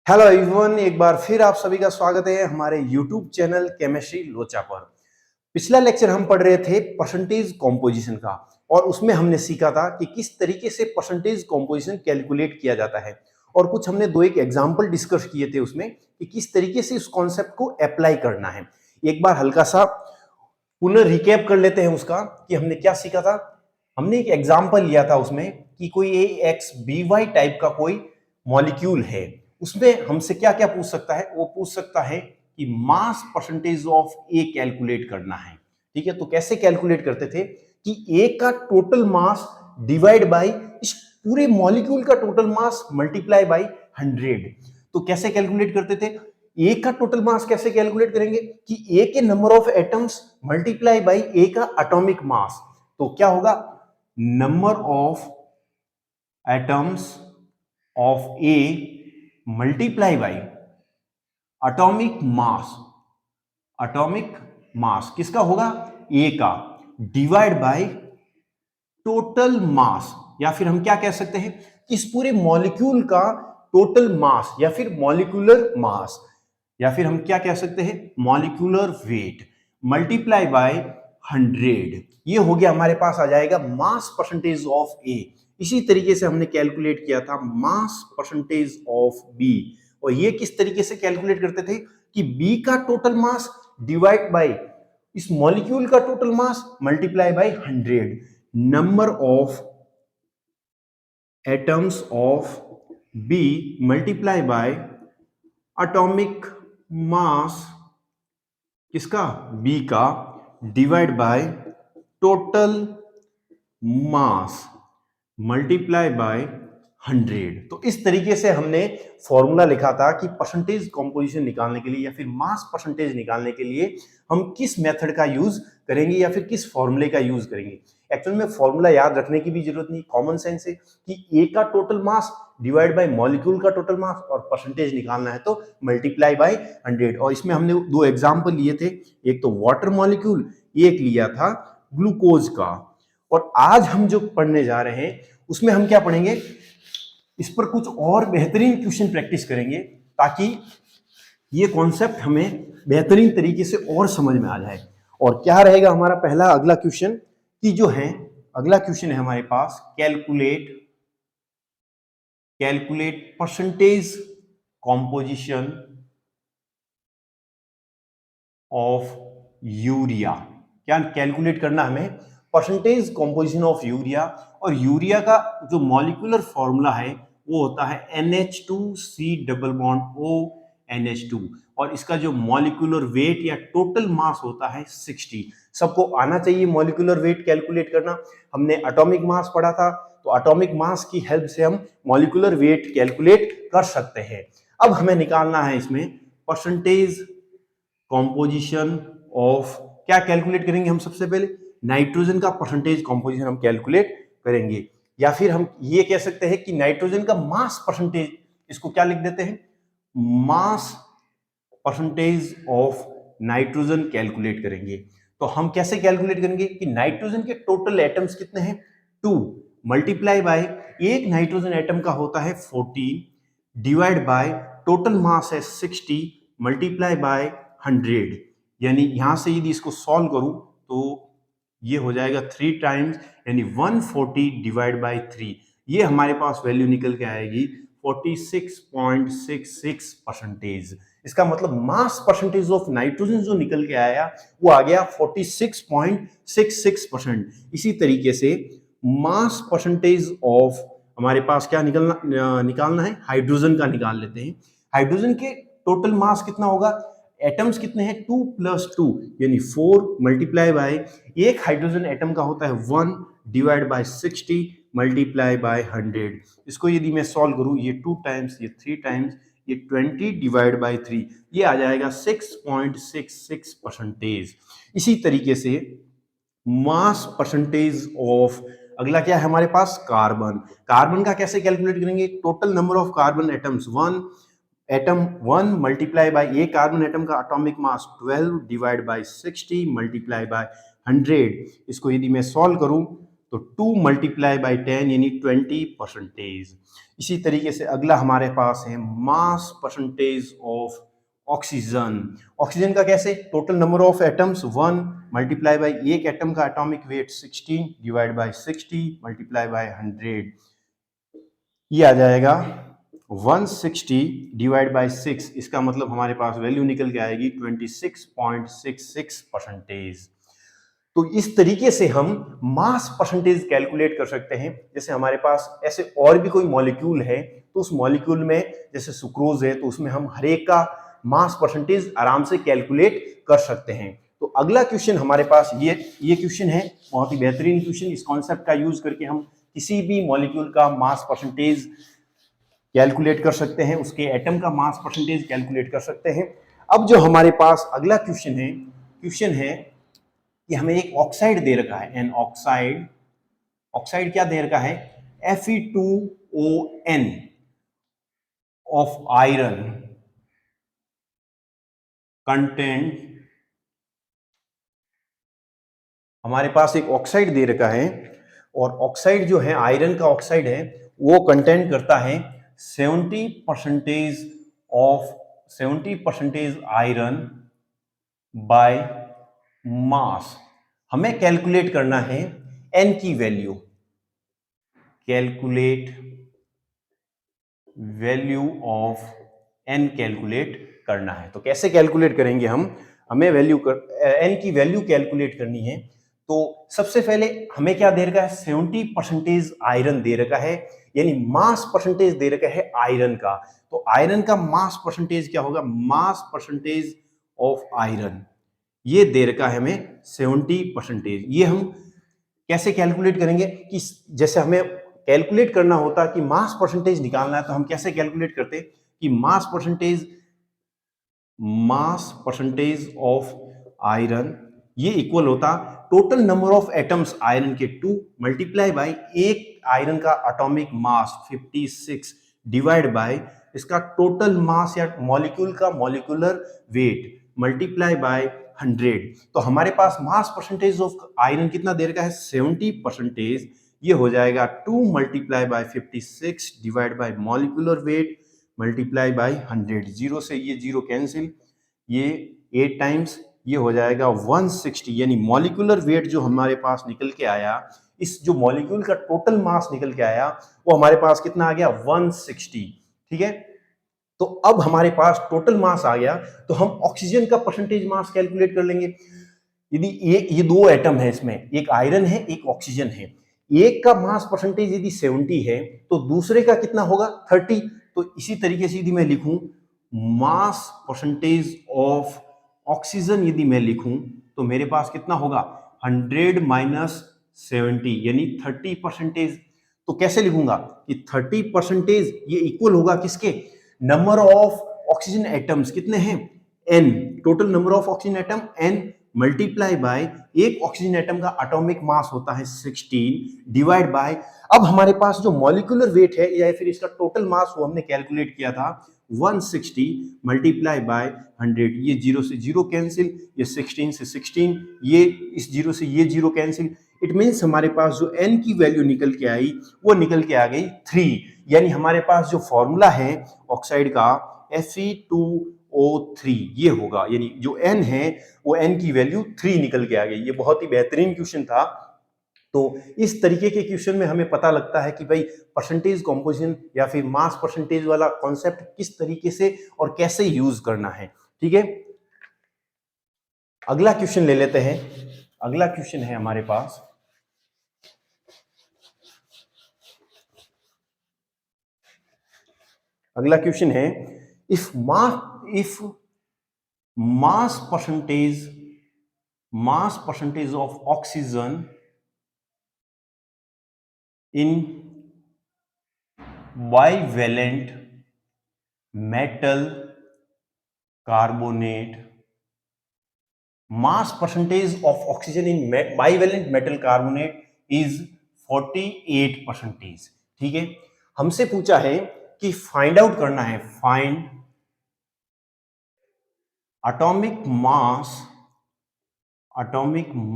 Hello everyone, एक बार फिर आप सभी का स्वागत है हमारे यूट्यूब चैनल केमिस्ट्री लोचा पर। पिछला लेक्चर हम पढ़ रहे थे परसेंटेज कॉम्पोजिशन का और उसमें हमने सीखा था कि किस तरीके से परसेंटेज कॉम्पोजिशन कैलकुलेट किया जाता है और कुछ हमने दो एक एग्जांपल डिस्कस किए थे उसमें कि किस तरीके से इस कॉन्सेप्ट को अप्लाई करना है। एक बार हल्का सा पुनः रिकैप कर लेते हैं उसका कि हमने क्या सीखा था। हमने एक एग्जांपल लिया था उसमें कि कोई ए एक्स बी वाई टाइप का कोई मॉलिक्यूल है, उसमें हमसे क्या क्या पूछ सकता है। वो पूछ सकता है कि mass percentage of A calculate करना है। ठीक है, तो कैसे कैलकुलेट करते थे कि ए का टोटल मास डिवाइड बाय इस पूरे मॉलिक्यूल का टोटल मास मल्टीप्लाई बाय 100। तो कैसे कैलकुलेट करते थे, ए का टोटल मास कैसे कैलकुलेट करेंगे कि ए के number of atoms multiply by A का एटॉमिक मास। तो क्या होगा, number of atoms of A multiply by atomic mass. Atomic mass किसका होगा, ए का, डिवाइड बाय टोटल मास, या फिर हम क्या कह सकते हैं इस पूरे मॉलिक्यूल का टोटल मास या फिर मॉलिक्यूलर मास, या फिर हम क्या कह सकते हैं मॉलिक्यूलर वेट मल्टीप्लाई बाय 100। ये हो गया, हमारे पास आ जाएगा मास परसेंटेज ऑफ ए। इसी तरीके से हमने कैलकुलेट किया था मास परसेंटेज ऑफ बी, और ये किस तरीके से कैलकुलेट करते थे कि बी का टोटल मास डिवाइड बाय इस मॉलिक्यूल का total mass multiply by 100। Number of atoms of B multiply by atomic mass किसका, बी का, divide by total mass multiply by 100। तो इस तरीके से हमने फॉर्मूला लिखा था कि परसेंटेज कंपोजिशन निकालने के लिए या फिर मास परसेंटेज निकालने के लिए हम किस मेथड का यूज करेंगे या फिर किस फॉर्मूले का यूज करेंगे। एक्चुअल में फॉर्मूला याद रखने की भी जरूरत नहीं, कॉमन सेंस है कि ए का total mass divide bye molecule का टोटल मास और परसेंटेज निकालना है तो मल्टीप्लाई बाय 100। और इसमें हमने दो एग्जांपल लिए थे, एक तो वाटर मॉलिक्यूल, एक लिया था ग्लूकोज का। और आज हम जो पढ़ने जा रहे हैं उसमें हम क्या पढ़ेंगे, इस पर कुछ और बेहतरीन क्वेश्चन प्रैक्टिस करेंगे ताकि ये कॉन्सेप्ट हमें बेहतरीन तरीके से और समझ में आ जाए। और क्या रहेगा हमारा पहला अगला क्वेश्चन कि जो है, अगला क्वेश्चन है हमारे पास calculate percentage composition of urea. क्या कैलकुलेट करना हमें, परसेंटेज कॉम्पोजिशन ऑफ यूरिया। और यूरिया का जो मॉलिक्यूलर फॉर्मूला है वो होता है NH2C double bond O NH2, और इसका जो मॉलिक्यूलर वेट या टोटल मास होता है 60। सबको आना चाहिए मॉलिक्यूलर वेट कैलकुलेट करना। हमने एटॉमिक मास पढ़ा था, तो एटॉमिक मास की हेल्प से हम मॉलिक्यूलर वेट कैलकुलेट कर सकते हैं। अब हमें निकालना है इसमें परसेंटेज कॉम्पोजिशन ऑफ, क्या कैलकुलेट करेंगे हम सबसे पहले, नाइट्रोजन का परसेंटेज कॉम्पोजिशन हम कैलकुलेट करेंगे। या फिर हम ये कह सकते हैं कि नाइट्रोजन का मास परसेंटेज, इसको क्या लिख देते हैं, mass percentage of nitrogen calculate करेंगे। तो हम कैसे कैलकुलेट करेंगे कि नाइट्रोजन के टोटल एटम्स कितने हैं, 2 मल्टीप्लाई बाय एक नाइट्रोजन एटम का होता है 14 डिवाइड बाय टोटल मास है 60 मल्टीप्लाई बाय 100। यानी यहां से यदि इसको सॉल्व करूं तो ये हो जाएगा 3 टाइम्स, यानी 140 डिवाइड बाय 3। ये हमारे पास वैल्यू निकल के आएगी 46.66 परसेंटेज। इसका मतलब मास परसेंटेज ऑफ नाइट्रोजन जो निकल के आया वो आ गया 46.66%। इसी तरीके से मास परसेंटेज ऑफ हमारे पास क्या निकालना है, हाइड्रोजन का निकाल लेते हैं। हाइड्रोजन के टोटल मास कितना होगा, एटम्स कितने हैं, 2 + 2 यानी 4 मल्टीप्लाई बाय एक हाइड्रोजन एटम का होता है 1 डिवाइड बाय 60 मल्टीप्लाई बाय 100। इसको यदि मैं सॉल्व करूं, ये 2 टाइम्स, ये 3 टाइम्स, ये 20 डिवाइड बाय 3, ये आ जाएगा 6.66 परसेंटेज। इसी तरीके से मास परसेंटेज ऑफ, अगला क्या है हमारे पास, कार्बन। कार्बन का कैसे कैलकुलेट करेंगे, total number of carbon atoms 1, atom 1 multiply by एक कार्बन एटम का atomic mass 12 divide by 60 multiply by 100। इसको यदि मैं सॉल्व करूं तो 2 मल्टीप्लाई बाई 10 यानी 20%। इसी तरीके से अगला हमारे पास है mass percentage of oxygen. Oxygen का कैसे? Total number of atoms 1 multiply by एक एटम का atomic weight 16 divide by 60 multiply by 100, ये आ जाएगा 160 डिवाइड बाई 6। इसका मतलब हमारे पास वैल्यू निकल के आएगी 26.66%। तो इस तरीके से हम मास परसेंटेज कैलकुलेट कर सकते हैं। जैसे हमारे पास ऐसे और भी कोई मॉलिक्यूल है तो उस मॉलिक्यूल में जैसे सुक्रोज है तो उसमें हम हर एक का मास परसेंटेज आराम से कैलकुलेट कर सकते हैं। तो अगला क्वेश्चन हमारे पास ये क्वेश्चन है, बहुत ही बेहतरीन क्वेश्चन। इस कॉन्सेप्ट का यूज करके हम किसी भी मॉलिक्यूल का मास परसेंटेज कैलकुलेट कर सकते हैं, उसके एटम का मास परसेंटेज कैलकुलेट कर सकते हैं। अब जो हमारे पास अगला क्वेश्चन है कि हमें एक ऑक्साइड दे रखा है, एन ऑक्साइड क्या दे रखा है? Fe2O of iron content. हमारे पास एक ऑक्साइड दे रखा है और ऑक्साइड जो है आयरन का ऑक्साइड है वो कंटेंट करता है 70% आयरन बाय मास। हमें कैलकुलेट करना है एन की value, calculate value of N calculate करना है। तो कैसे कैलकुलेट करेंगे हम? हमें एन की वैल्यू कैलकुलेट करनी है। तो सबसे पहले हमें क्या दे रखा है? 70% आयरन दे रखा है, यानी मास परसेंटेज दे रखा है आयरन का। तो आयरन का मास परसेंटेज क्या होगा? मास परसेंटेज ऑफ आयरन ये दे रखा है हमें 70%। ये हम कैसे कैलकुलेट करेंगे कि जैसे हमें कैलकुलेट करना होता कि मास परसेंटेज निकालना है तो हम कैसे कैलकुलेट करते कि मास परसेंटेज ऑफ आयरन ये इक्वल होता total number of atoms iron के 2 मल्टीप्लाई बाय एक आयरन का एटॉमिक मास 56 डिवाइड बाय इसका टोटल मास या मॉलिक्यूल का मॉलिक्यूलर वेट मल्टीप्लाई बाय 100। तो हमारे पास मास परसेंटेज ऑफ आयरन कितना दे रखा है? 70%। ये हो जाएगा 2 multiply by 56 divide by molecular weight multiply by 100। Zero से ये जीरो कैंसिल, ये 8 टाइम्स, ये हो जाएगा 160। यानी मॉलिक्यूलर वेट जो हमारे पास निकल के आया, इस जो मॉलिक्यूल का टोटल मास निकल के आया वो हमारे पास कितना आ गया? 160। ठीक है, तो अब हमारे पास टोटल मास आ गया तो हम ऑक्सीजन का परसेंटेज मास कैलकुलेट कर लेंगे। यदि ये दो एटम है, इसमें एक आयरन है एक ऑक्सीजन है, एक का मास परसेंटेज यदि 70 है तो दूसरे का कितना होगा? 30। तो इसी तरीके से यदि मैं लिखूं मास परसेंटेज ऑफ ऑक्सीजन, यदि मैं लिखूं तो मेरे पास कितना होगा? 100 माइनस 70 यानी 30%। तो कैसे लिखूंगा कि 30% ये इक्वल होगा किसके? नंबर ऑफ ऑक्सीजन एटम्स कितने हैं? n, total number of oxygen atom n multiply by एक ऑक्सीजन एटम का एटॉमिक मास होता है 16 डिवाइड बाय, अब हमारे पास जो मॉलिक्यूलर वेट है या फिर इसका टोटल मास वो हमने कैलकुलेट किया था 160 मल्टीप्लाई बाय 100। ये जीरो से जीरो कैंसिल, ये 16 से 16, ये इस जीरो से ये जीरो कैंसिल। इट मीन्स हमारे पास जो n की वैल्यू निकल के आई वो निकल के आ गई 3। यानी हमारे पास जो फॉर्मूला है ऑक्साइड का Fe2O3 ये होगा, यानी जो n है वो n की वैल्यू 3 निकल के आ गई। ये बहुत ही बेहतरीन क्वेश्चन था। तो इस तरीके के क्वेश्चन में हमें पता लगता है कि भाई परसेंटेज कॉम्पोजिशन या फिर मास परसेंटेज वाला कॉन्सेप्ट किस तरीके से और कैसे यूज करना है। ठीक है, अगला क्वेश्चन ले लेते हैं। अगला क्वेश्चन है हमारे पास, अगला क्वेश्चन है if mass percentage of oxygen in bivalent metal carbonate, mass percentage of oxygen in bivalent metal carbonate is 48%। ठीक है, हमसे पूछा है कि फाइंड आउट करना है, find atomic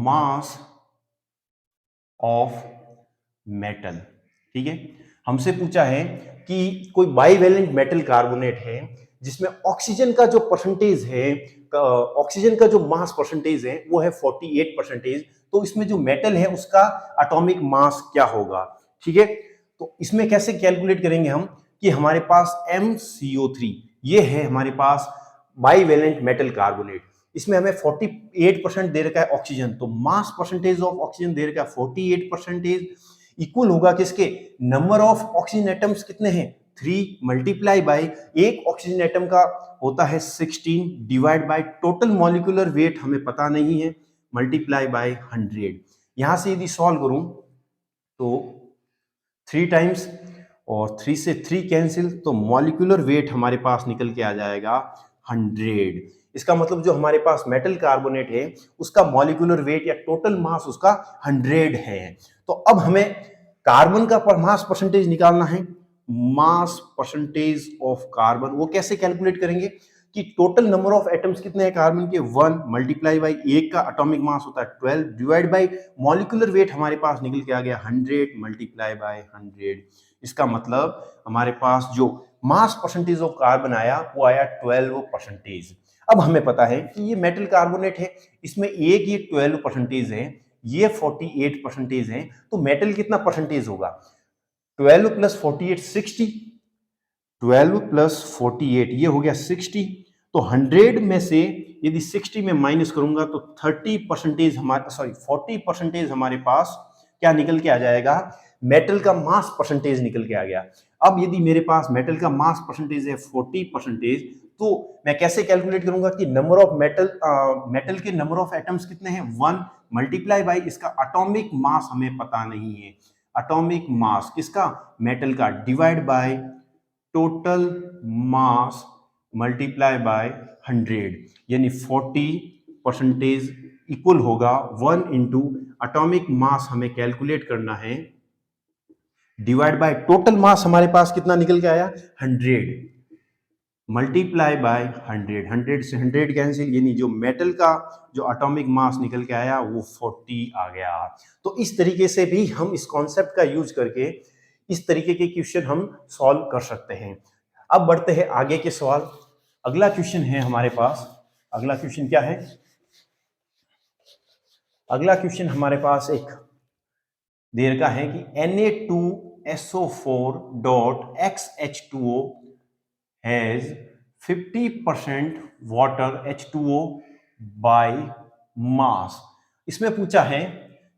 mass of metal. ठीक है, हमसे पूछा है कि कोई बाईवेलेंट मेटल कार्बोनेट है जिसमें ऑक्सीजन का जो परसेंटेज है, ऑक्सीजन का जो मास परसेंटेज है वो है 48%। तो इसमें जो मेटल है उसका एटॉमिक मास क्या होगा। ठीक है, तो इसमें कैसे कैलकुलेट करेंगे हम कि हमारे पास MCO3 ये है हमारे पास बाईवेलेंट मेटल कार्बोनेट, इसमें हमें 48% दे रखा है ऑक्सीजन, तो मास परसेंटेज ऑफ ऑक्सीजन दे रखा है 48%, इक्वल होगा किसके, नंबर ऑफ ऑक्सीजन एटम्स कितने हैं 3 मल्टीप्लाई बाय एक ऑक्सीजन एटम का होता है 16 divide by total molecular weight हमें पता नहीं है मल्टीप्लाई बाय 100। यहां से यदि सॉल्व करूं तो 3 टाइम्स और 3 से 3 कैंसिल, तो मॉलिक्यूलर वेट हमारे पास निकल के आ जाएगा 100। इसका मतलब जो हमारे पास मेटल कार्बोनेट है उसका मॉलिक्यूलर वेट या टोटल मास उसका 100 है। तो अब हमें कार्बन का मास परसेंटेज निकालना है, मास परसेंटेज ऑफ कार्बन। वो कैसे कैलकुलेट करेंगे कि टोटल नंबर ऑफ एटम्स कितने हैं कार्बन के 1 मल्टीप्लाई बाई एक का एटॉमिक मास होता है 12 डिवाइड बाई मॉलिक्यूलर वेट हमारे पास निकल के आ गया 100 मल्टीप्लाई बाय 100। इसका मतलब हमारे पास जो मास परसेंटेज ऑफ कार्बन आया वो आया 12%। अब हमें पता है कि ये मेटल कार्बोनेट है, इसमें एक ये 12% है, ये 48% है, तो मेटल कितना परसेंटेज होगा 12 प्लस 48 60, 12 प्लस 48 ये हो गया 60। तो 100 में से यदि 60 में माइनस करूंगा तो 30% हमारे 40% हमारे पास क्या निकल के आ जाएगा, मेटल का मास परसेंटेज निकल के आ गया। अब यदि मेरे पास मेटल का मास परसेंटेज है 40%, तो मैं कैसे कैलकुलेट करूंगा कि नंबर ऑफ मेटल के नंबर ऑफ एटम्स कितने हैं 1 मल्टीप्लाई बाई इसका एटॉमिक मास हमें पता नहीं है, एटॉमिक मास किसका मेटल का divide by total mass multiply by 100, यानी 40% इक्वल होगा 1 इंटू एटॉमिक मास हमें कैलकुलेट करना है डिवाइड बाय टोटल मास हमारे पास कितना निकल के आया 100 मल्टीप्लाई बाय 100, 100 से 100 कैंसिल, यानी जो मेटल का जो एटॉमिक मास निकल के आया वो 40 आ गया। तो इस तरीके से भी हम इस कॉन्सेप्ट का यूज करके इस तरीके के क्वेश्चन हम सॉल्व कर सकते हैं। अब बढ़ते हैं आगे के सवाल। अगला क्वेश्चन है हमारे पास, अगला क्वेश्चन क्या है, अगला क्वेश्चन हमारे पास एक दे रखा है कि Na2SO4.XH2O has 50% water H2O by mass। इसमें पूछा है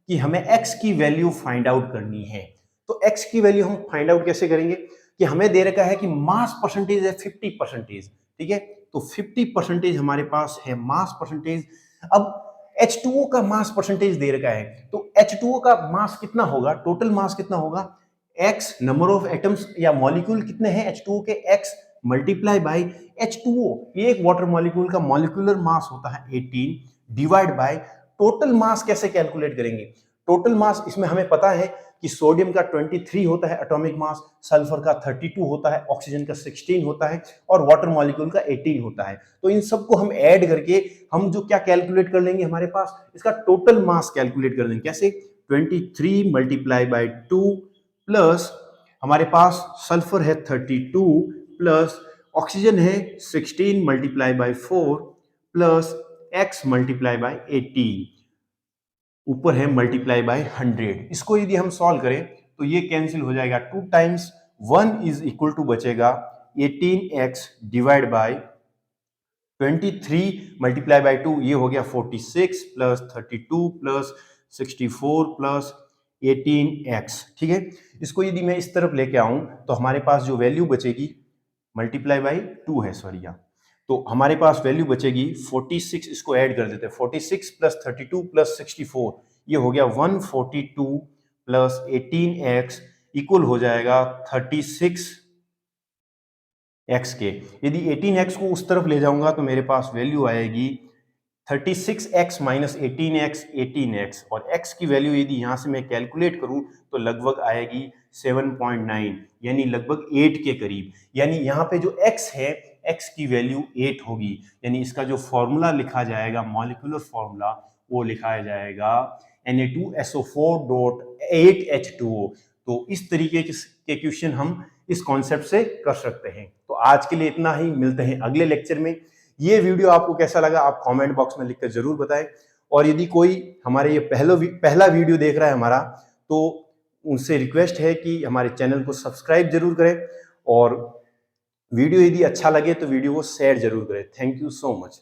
कि हमें x की वैल्यू फाइंड आउट करनी है। तो x की वैल्यू हम फाइंड आउट कैसे करेंगे कि हमें दे रखा है कि मास परसेंटेज है 50%। ठीक है, तो 50% हमारे पास है मास परसेंटेज। अब H2O का मास परसेंटेज दे रखा है, तो H2O का मास कितना होगा, टोटल मास कितना होगा, x नंबर ऑफ एटम्स या मॉलिक्यूल कितने हैं H2O के, x मल्टीप्लाई बाय H2O, एक वाटर मॉलिक्यूल का मॉलिक्यूलर मास होता है 18 डिवाइड बाय टोटल मास। कैसे कैलकुलेट करेंगे टोटल मास, इसमें हमें पता है कि सोडियम का 23 होता है एटॉमिक मास, सल्फर का 32 होता है, ऑक्सीजन का 16 होता है और वाटर मॉलिक्यूल का 18 होता है। तो इन सबको हम ऐड करके हम जो क्या कैलकुलेट कर लेंगे, हमारे पास इसका टोटल मास कैलकुलेट कर लेंगे। कैसे, 23 मल्टीप्लाई बाय 2 प्लस हमारे पास सल्फर है 32 प्लस ऑक्सीजन है 16 multiply by 4 plus x multiply by 18, ऊपर है मल्टीप्लाई बाय 100। इसको यदि हम सॉल्व करें तो ये कैंसिल हो जाएगा, 2 टाइम्स 1 इज इक्वल टू बचेगा 18x divide by 23 multiply by 2, ये हो गया 46 प्लस 32 प्लस 64 प्लस 18x। ठीक है, इसको यदि मैं इस तरफ लेके आऊं तो हमारे पास जो वैल्यू बचेगी मल्टीप्लाई बाई 2 है, सॉरी यहाँ, तो हमारे पास वैल्यू बचेगी 46, इसको ऐड कर देते हैं 46 प्लस 32 प्लस 64, ये हो गया 142 प्लस 18x इक्वल हो जाएगा 36 x के। यदि 18x को उस तरफ ले जाऊंगा तो मेरे पास वैल्यू आएगी 36x माइनस 18x 18x, और x की वैल्यू यदि यहां से मैं कैलकुलेट करूं तो लगभग आएगी 7.9, यानी लगभग 8 के करीब। यानी यहाँ पे जो x है x की वैल्यू 8 होगी, यानी इसका जो फॉर्मूला लिखा जाएगा मॉलिक्यूलर फॉर्मूला वो लिखा जाएगा Na2SO4.8H2O। तो इस तरीके के क्वेश्चन हम इस कॉन्सेप्ट से कर सकते हैं। तो आज के लिए इतना ही, मिलते हैं अगले लेक्चर में। ये वीडियो आपको कैसा लगा आप कमेंट बॉक्स में लिखकर जरूर बताएं, और यदि कोई हमारे ये पहला वीडियो देख रहा है हमारा, तो उनसे रिक्वेस्ट है कि हमारे चैनल को सब्सक्राइब जरूर करें, और वीडियो यदि अच्छा लगे तो वीडियो को शेयर जरूर करें। Thank you so much.